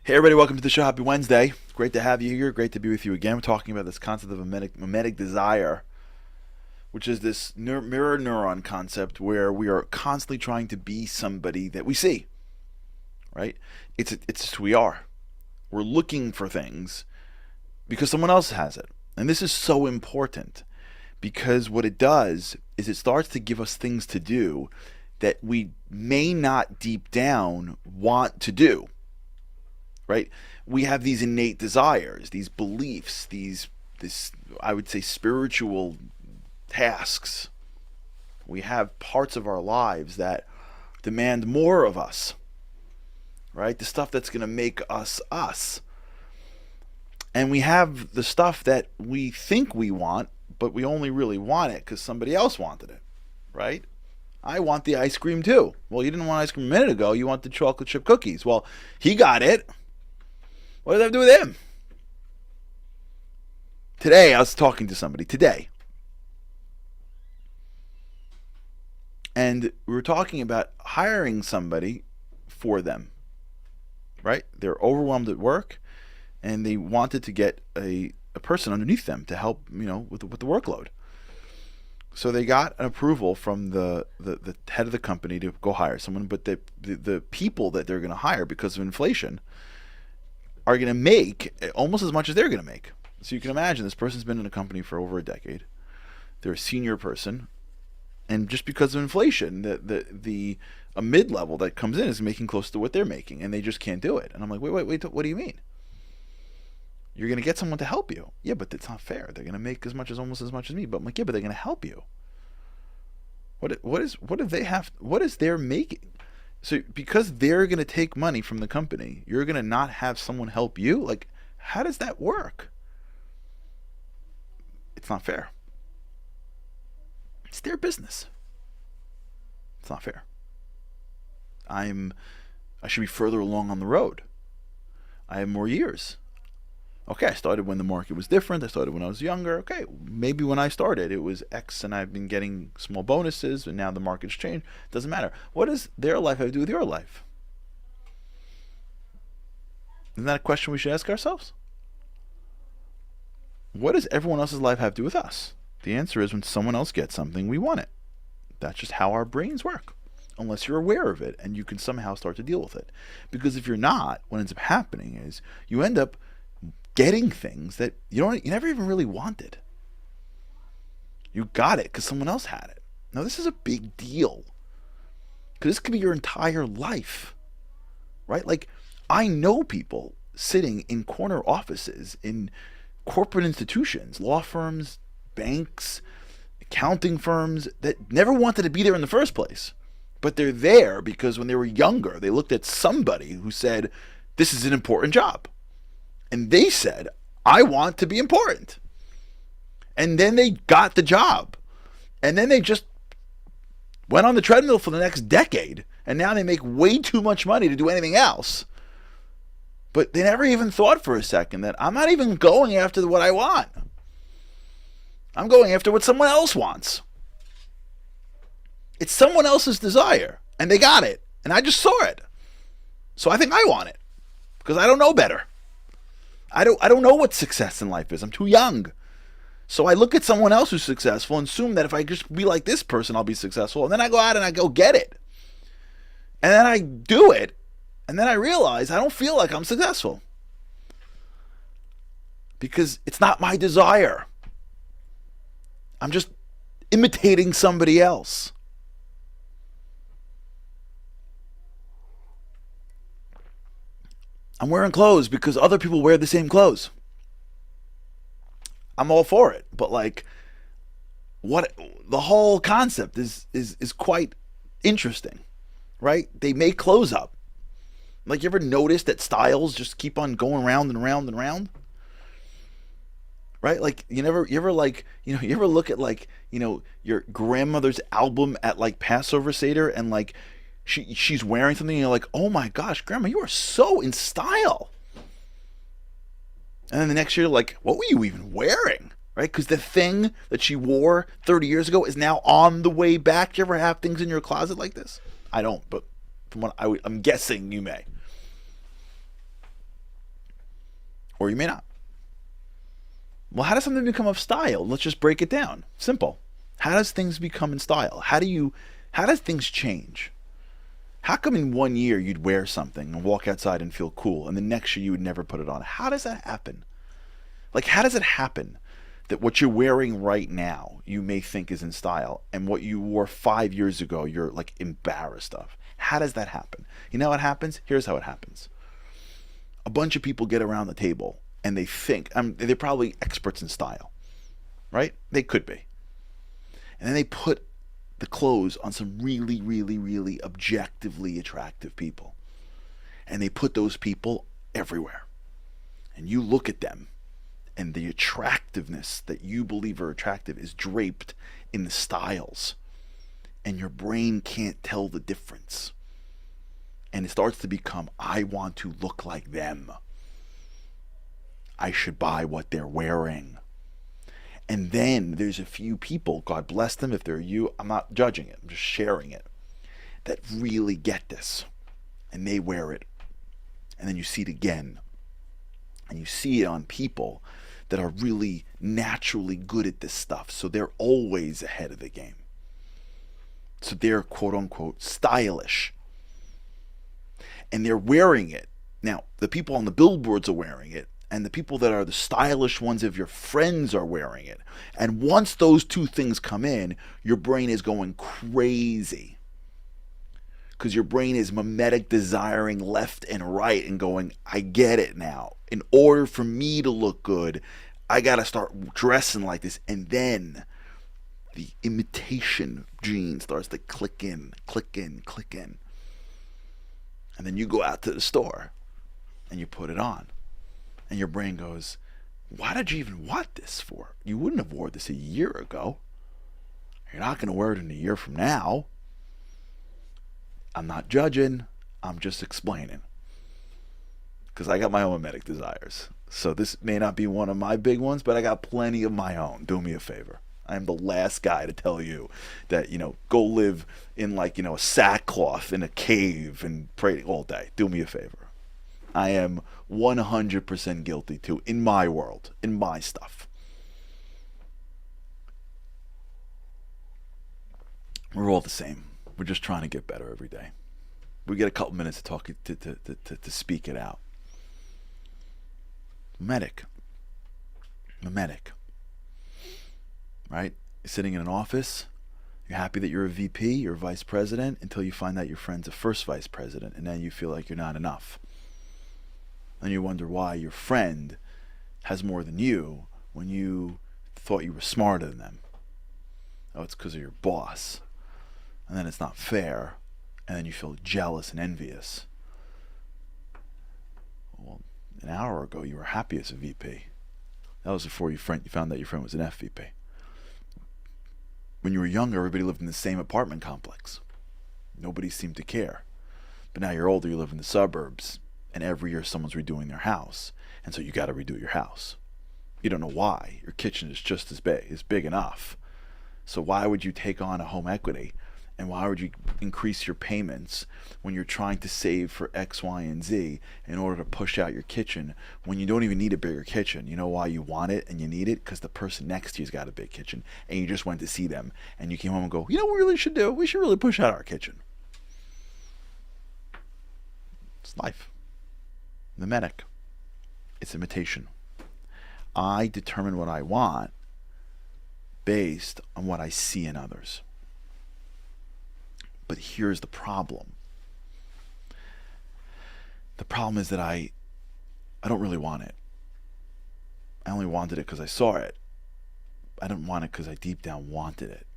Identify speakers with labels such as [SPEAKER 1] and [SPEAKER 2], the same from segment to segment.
[SPEAKER 1] Hey everybody, welcome to the show. Happy Wednesday. Great to have you here. Great to be with you again. We're talking about this concept of memetic desire, which is this mirror neuron concept where we are constantly trying to be somebody that we see, right? It's just who we are. We're looking for things because someone else has it. And this is so important because what it does is it starts to give us things to do that we may not deep down want to do. Right? We have these innate desires, these beliefs, this I would say spiritual tasks. We have parts of our lives that demand more of us. Right? The stuff that's going to make us us. And we have the stuff that we think we want, but we only really want it because somebody else wanted it. Right? I want the ice cream too. Well, you didn't want ice cream a minute ago. You want the chocolate chip cookies. Well, he got it. What does that have to do with him? Today, I was talking to somebody. Today. And we were talking about hiring somebody for them. Right? They're overwhelmed at work. And they wanted to get a person underneath them to help, with the workload. So they got an approval from the head of the company to go hire someone. But the people that they're going to hire because of inflation are going to make almost as much as they're going to make. So you can imagine this person's been in a company for over a decade. They're a senior person, and just because of inflation, a mid-level that comes in is making close to what they're making, and they just can't do it. And I'm like, wait, what do you mean? You're going to get someone to help you. Yeah, but it's not fair. They're going to make almost as much as me. But I'm like, yeah, but they're going to help you. What is their making? So because they're going to take money from the company, you're going to not have someone help you? Like, how does that work? It's not fair. It's their business. It's not fair. I should be further along on the road. I have more years. Okay, I started when the market was different. I started when I was younger. Okay, maybe when I started it was X and I've been getting small bonuses and now the market's changed. Doesn't matter. What does their life have to do with your life? Isn't that a question we should ask ourselves? What does everyone else's life have to do with us? The answer is when someone else gets something, we want it. That's just how our brains work. Unless you're aware of it and you can somehow start to deal with it. Because if you're not, what ends up happening is you end up getting things that you never even really wanted. You got it because someone else had it. Now this is a big deal because this could be your entire life, right? Like I know people sitting in corner offices in corporate institutions, law firms, banks, accounting firms that never wanted to be there in the first place, but they're there because when they were younger, they looked at somebody who said, "This is an important job." And they said, I want to be important. And then they got the job. And then they just went on the treadmill for the next decade. And now they make way too much money to do anything else. But they never even thought for a second that I'm not even going after what I want. I'm going after what someone else wants. It's someone else's desire. And they got it. And I just saw it. So I think I want it. Because I don't know better. I don't know what success in life is. I'm too young. So I look at someone else who's successful and assume that if I just be like this person, I'll be successful. And then I go out and I go get it. And then I do it. And then I realize I don't feel like I'm successful. Because it's not my desire. I'm just imitating somebody else. I'm wearing clothes because other people wear the same clothes. I'm all for it, but like, what the whole concept is quite interesting, right? They make clothes up. Like, you ever notice that styles just keep on going round and round and round? Right? Like, you ever look at like, your grandmother's album at like Passover Seder and like, she's wearing something and you're like, oh my gosh, Grandma, you are so in style. And then the next year, like, what were you even wearing? Right? Because the thing that she wore 30 years ago is now on the way back. Do you ever have things in your closet like this? I don't, but from what I'm guessing you may. or you may not. Well, how does something become of style? Let's just break it down. Simple. How does things become in style? How does things change? How come in 1 year you'd wear something and walk outside and feel cool, and the next year you would never put it on? How does that happen? Like, how does it happen that what you're wearing right now you may think is in style, and what you wore 5 years ago you're like embarrassed of? How does that happen? You know what happens? Here's how it happens. A bunch of people get around the table and they think, they're probably experts in style, right? They could be. And then they put the clothes on some really, really, really objectively attractive people. And they put those people everywhere. And you look at them, and the attractiveness that you believe are attractive is draped in the styles. And your brain can't tell the difference. And it starts to become, I want to look like them. I should buy what they're wearing. And then there's a few people, God bless them if they're you, I'm not judging it, I'm just sharing it, that really get this. And they wear it. And then you see it again. And you see it on people that are really naturally good at this stuff. So they're always ahead of the game. So they're quote unquote stylish. And they're wearing it. Now, the people on the billboards are wearing it. And the people that are the stylish ones of your friends are wearing it. And once those two things come in, your brain is going crazy. Because your brain is memetic desiring left and right and going, I get it now. In order for me to look good, I got to start dressing like this. And then the imitation gene starts to click in, click in, click in. And then you go out to the store and you put it on. And your brain goes, why did you even want this for? You wouldn't have worn this a year ago. You're not going to wear it in a year from now. I'm not judging. I'm just explaining. Because I got my own memetic desires. So this may not be one of my big ones, but I got plenty of my own. Do me a favor. I am the last guy to tell you that, go live in a sackcloth in a cave and pray all day. Do me a favor. I am 100% guilty too, in my world, in my stuff. We're all the same. We're just trying to get better every day. We get a couple minutes to talk to speak it out. Memetic, right? You're sitting in an office. You're happy that you're a VP, you're a vice president, until you find out your friend's a first vice president, and then you feel like you're not enough. And you wonder why your friend has more than you when you thought you were smarter than them. Oh, it's because of your boss. And then it's not fair. And then you feel jealous and envious. Well, an hour ago you were happy as a VP. That was before you found out your friend was an FVP. When you were younger, everybody lived in the same apartment complex. Nobody seemed to care. But now you're older, you live in the suburbs. And every year someone's redoing their house. And so you got to redo your house. You don't know why. Your kitchen is just as big. It's big enough. So why would you take on a home equity? And why would you increase your payments when you're trying to save for X, Y, and Z in order to push out your kitchen when you don't even need a bigger kitchen? You know why you want it and you need it? Because the person next to you's got a big kitchen and you just went to see them. And you came home and go, you know what we really should do? We should really push out our kitchen. It's life. Memetic. It's imitation. I determine what I want based on what I see in others. But here's the problem. The problem is that I don't really want it. I only wanted it because I saw it. I didn't want it because I deep down wanted it.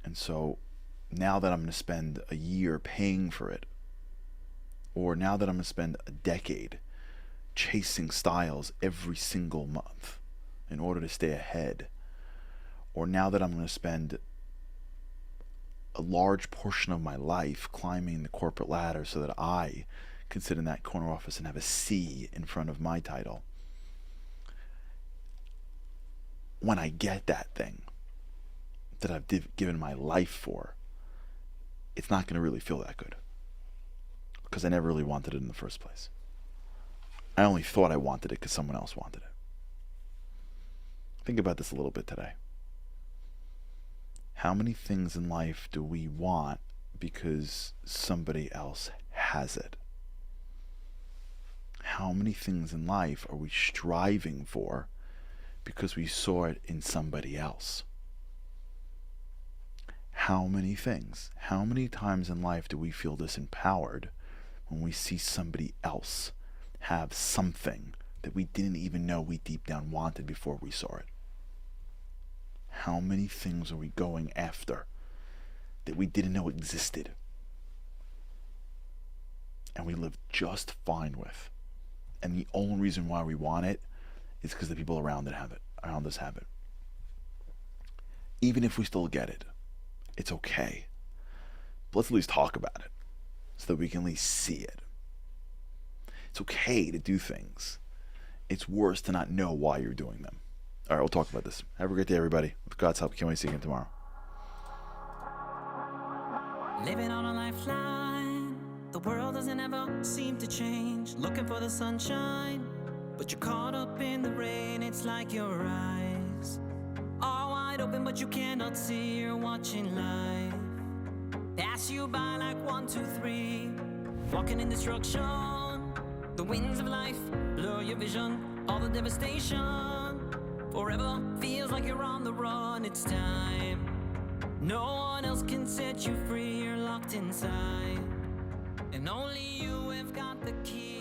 [SPEAKER 1] And so now that I'm going to spend a year paying for it, or now that I'm going to spend a decade chasing styles every single month in order to stay ahead, or now that I'm going to spend a large portion of my life climbing the corporate ladder so that I can sit in that corner office and have a C in front of my title, when I get that thing that I've given my life for, it's not going to really feel that good. Because I never really wanted it in the first place. I only thought I wanted it because someone else wanted it. Think about this a little bit today. How many things in life do we want because somebody else has it? How many things in life are we striving for because we saw it in somebody else? How many things, how many times in life do we feel disempowered when we see somebody else have something that we didn't even know we deep down wanted before we saw it? How many things are we going after that we didn't know existed and we live just fine with? And the only reason why we want it is because the people around us have it. Even if we still get it, it's okay. But let's at least talk about it so that we can at least see it. It's okay to do things. It's worse to not know why you're doing them. All right, we'll talk about this. Have a great day, everybody. With God's help, can't wait to see you again tomorrow.
[SPEAKER 2] Living on a lifeline, the world doesn't ever seem to change. Looking for the sunshine, but you're caught up in the rain. It's like your eyes are wide open, but you cannot see. You're watching life pass you by like 1, 2, 3. Walking in destruction, the winds of life blur your vision. All the devastation forever feels like you're on the run. It's time. No one else can set you free. You're locked inside, and only you have got the key.